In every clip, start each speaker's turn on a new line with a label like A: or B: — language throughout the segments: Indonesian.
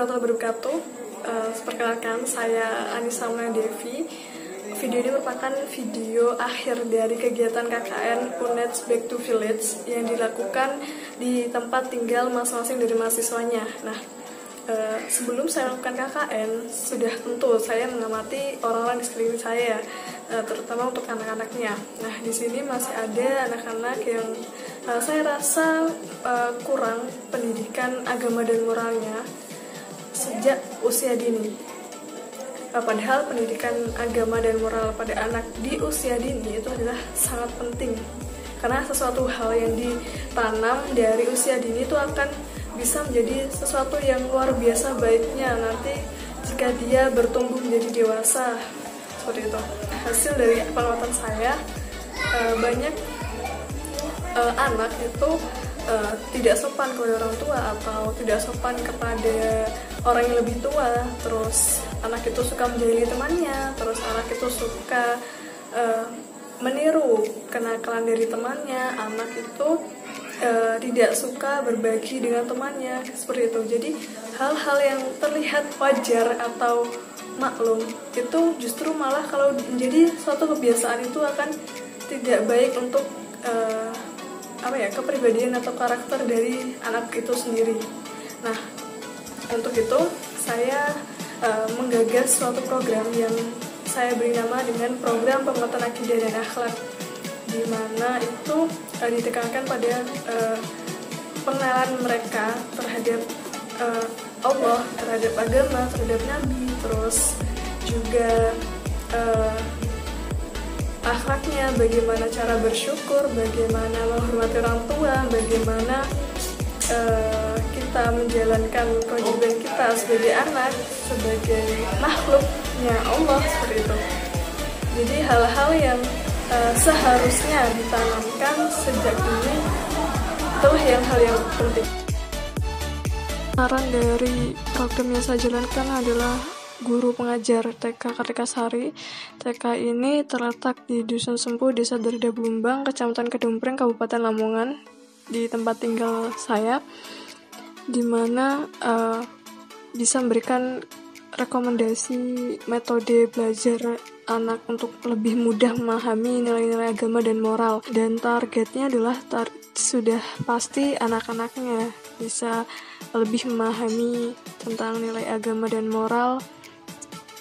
A: warahmatullahi wabarakatuh. Perkenalkan, saya Anissa Devi. Video ini merupakan video akhir dari kegiatan KKN UNED Back to Village yang dilakukan di tempat tinggal masing-masing dari mahasiswanya. Nah, sebelum saya melakukan KKN, sudah tentu saya mengamati orang-orang di sekeliling saya, terutama untuk anak-anaknya. Nah, di sini masih ada anak-anak yang saya rasa kurang pendidikan agama dan moralnya sejak usia dini. Padahal pendidikan agama dan moral pada anak di usia dini itu adalah sangat penting, karena sesuatu hal yang ditanam dari usia dini itu akan bisa menjadi sesuatu yang luar biasa baiknya nanti jika dia bertumbuh menjadi dewasa. Seperti itu. Hasil dari pengamatan saya, banyak anak itu tidak sopan kepada orang tua atau tidak sopan kepada orang yang lebih tua. Terus anak itu suka menjahili temannya, terus anak itu suka meniru kenakalan dari temannya. Anak itu tidak suka berbagi dengan temannya, seperti itu. Jadi hal-hal yang terlihat wajar atau maklum itu justru malah kalau menjadi suatu kebiasaan itu akan tidak baik untuk kepribadian atau karakter dari anak itu sendiri. Nah, untuk itu saya menggagas suatu program yang saya beri nama dengan program penguatan akidah dan akhlak, di mana itu ditekankan pada pengenalan mereka terhadap Allah, terhadap agama, terhadap Nabi, terus juga akhlaknya, bagaimana cara bersyukur, bagaimana menghormati orang tua, bagaimana kita menjalankan kewajiban kita sebagai anak, sebagai makhluknya Allah, seperti itu. Jadi hal-hal yang seharusnya ditanamkan sejak dini itulah hal yang penting. Saran dari program yang saya jalankan adalah guru pengajar TK Kartikasari. TK ini terletak di Dusun Sempu, Desa Darida Blumbang, Kecamatan Kedumpreng, Kabupaten Lamongan, di tempat tinggal saya, di mana bisa memberikan rekomendasi metode belajar anak untuk lebih mudah memahami nilai-nilai agama dan moral. Dan targetnya adalah sudah pasti anak-anaknya bisa lebih memahami tentang nilai agama dan moral,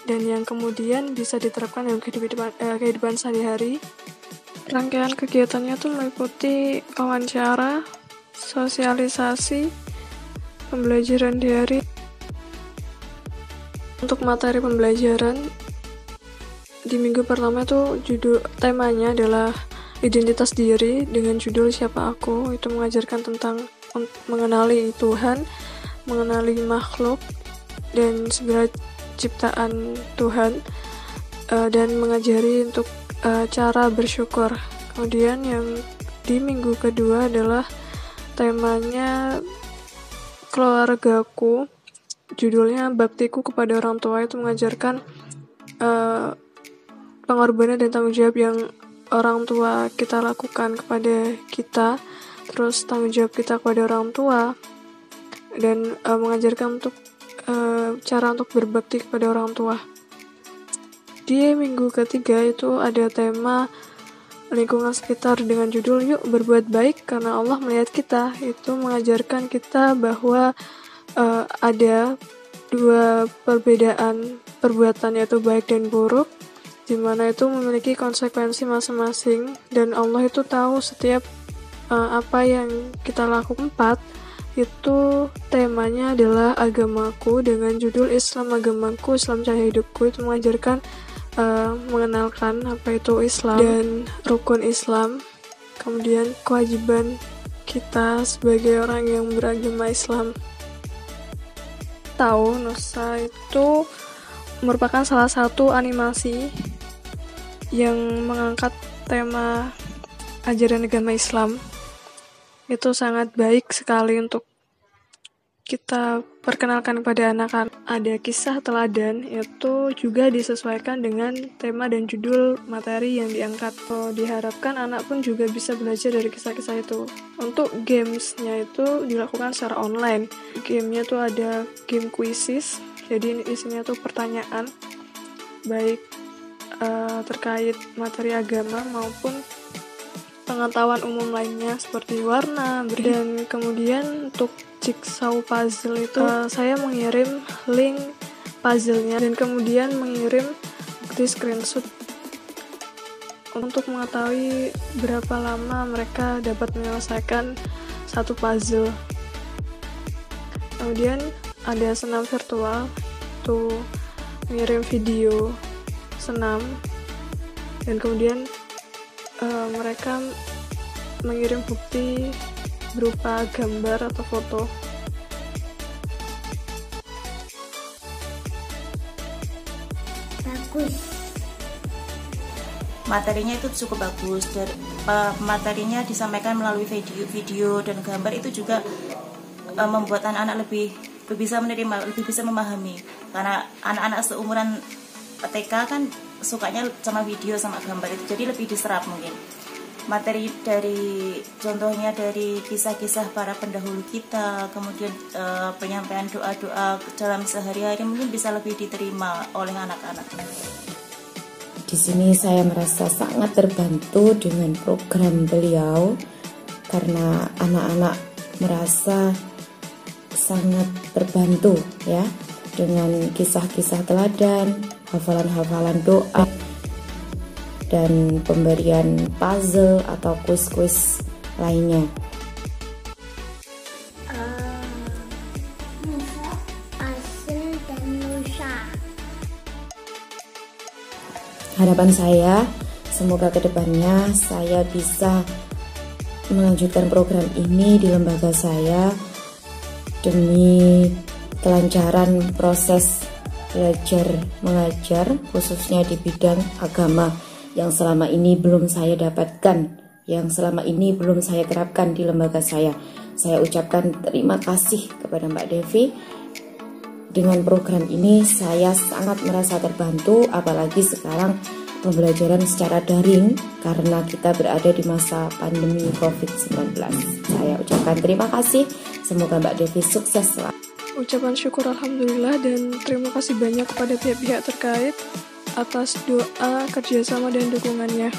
A: dan yang kemudian bisa diterapkan dalam kehidupan sehari-hari. Rangkaian kegiatannya tuh meliputi wawancara, sosialisasi, pembelajaran diari. Untuk materi pembelajaran di minggu pertama itu temanya adalah identitas diri dengan judul Siapa Aku. Itu mengajarkan tentang mengenali Tuhan, mengenali makhluk dan segala ciptaan Tuhan, dan mengajari untuk cara bersyukur. Kemudian yang di minggu kedua adalah temanya keluargaku, judulnya Baktiku kepada Orang Tua. Itu mengajarkan pengorbanan dan tanggung jawab yang orang tua kita lakukan kepada kita, terus tanggung jawab kita kepada orang tua, dan mengajarkan untuk cara untuk berbakti kepada orang tua. Di minggu ketiga itu ada tema lingkungan sekitar dengan judul Yuk Berbuat Baik Karena Allah Melihat Kita. Itu mengajarkan kita bahwa ada dua perbedaan perbuatan, yaitu baik dan buruk, di mana itu memiliki konsekuensi masing-masing, dan Allah itu tahu setiap apa yang kita lakukan. Itu temanya adalah agamaku dengan judul Islam Agamaku, Islam Cahaya Hidupku. Itu mengajarkan mengenalkan apa itu Islam dan rukun Islam, kemudian kewajiban kita sebagai orang yang beragama Islam. Tahu Nusa itu merupakan salah satu animasi yang mengangkat tema ajaran agama Islam. Itu sangat baik sekali untuk kita perkenalkan kepada anak-anak. Ada kisah teladan, itu juga disesuaikan dengan tema dan judul materi yang diangkat. Diharapkan anak pun juga bisa belajar dari kisah-kisah itu. Untuk gamesnya itu dilakukan secara online. Gamenya tuh ada game quizzes, jadi isinya tuh pertanyaan, baik terkait materi agama maupun pengetahuan umum lainnya seperti warna, dan kemudian untuk jigsaw puzzle itu saya mengirim link puzzle-nya dan kemudian mengirim bukti screenshot untuk mengetahui berapa lama mereka dapat menyelesaikan satu puzzle. Kemudian ada senam virtual, tuh mengirim video senam dan kemudian mereka mengirim bukti berupa gambar atau foto.
B: Bagus. Materinya itu cukup bagus. Materinya disampaikan melalui video dan gambar, itu juga membuat anak-anak lebih bisa menerima, lebih bisa memahami. Karena anak-anak seumuran TK kan sukanya sama video sama gambar itu, jadi lebih diserap mungkin. Materi dari contohnya dari kisah-kisah para pendahulu kita, kemudian penyampaian doa-doa dalam sehari-hari mungkin bisa lebih diterima oleh anak-anak.
C: Di sini saya merasa sangat terbantu dengan program beliau karena anak-anak merasa sangat terbantu ya dengan kisah-kisah teladan, hafalan-hafalan doa, dan pemberian puzzle atau kuis-kuis lainnya.
D: Asin dan Nusa.
C: Harapan saya, semoga kedepannya saya bisa melanjutkan program ini di lembaga saya demi kelancaran proses belajar mengajar, khususnya di bidang agama yang selama ini belum saya dapatkan, yang selama ini belum saya terapkan di lembaga saya. Saya ucapkan terima kasih kepada Mbak Devi. Dengan program ini saya sangat merasa terbantu, apalagi sekarang pembelajaran secara daring karena kita berada di masa pandemi COVID-19. Saya ucapkan terima kasih, semoga Mbak Devi sukses selalu.
A: Ucapan syukur alhamdulillah dan terima kasih banyak kepada pihak-pihak terkait atas doa, kerjasama, dan dukungannya.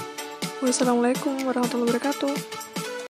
A: Wassalamualaikum warahmatullahi wabarakatuh.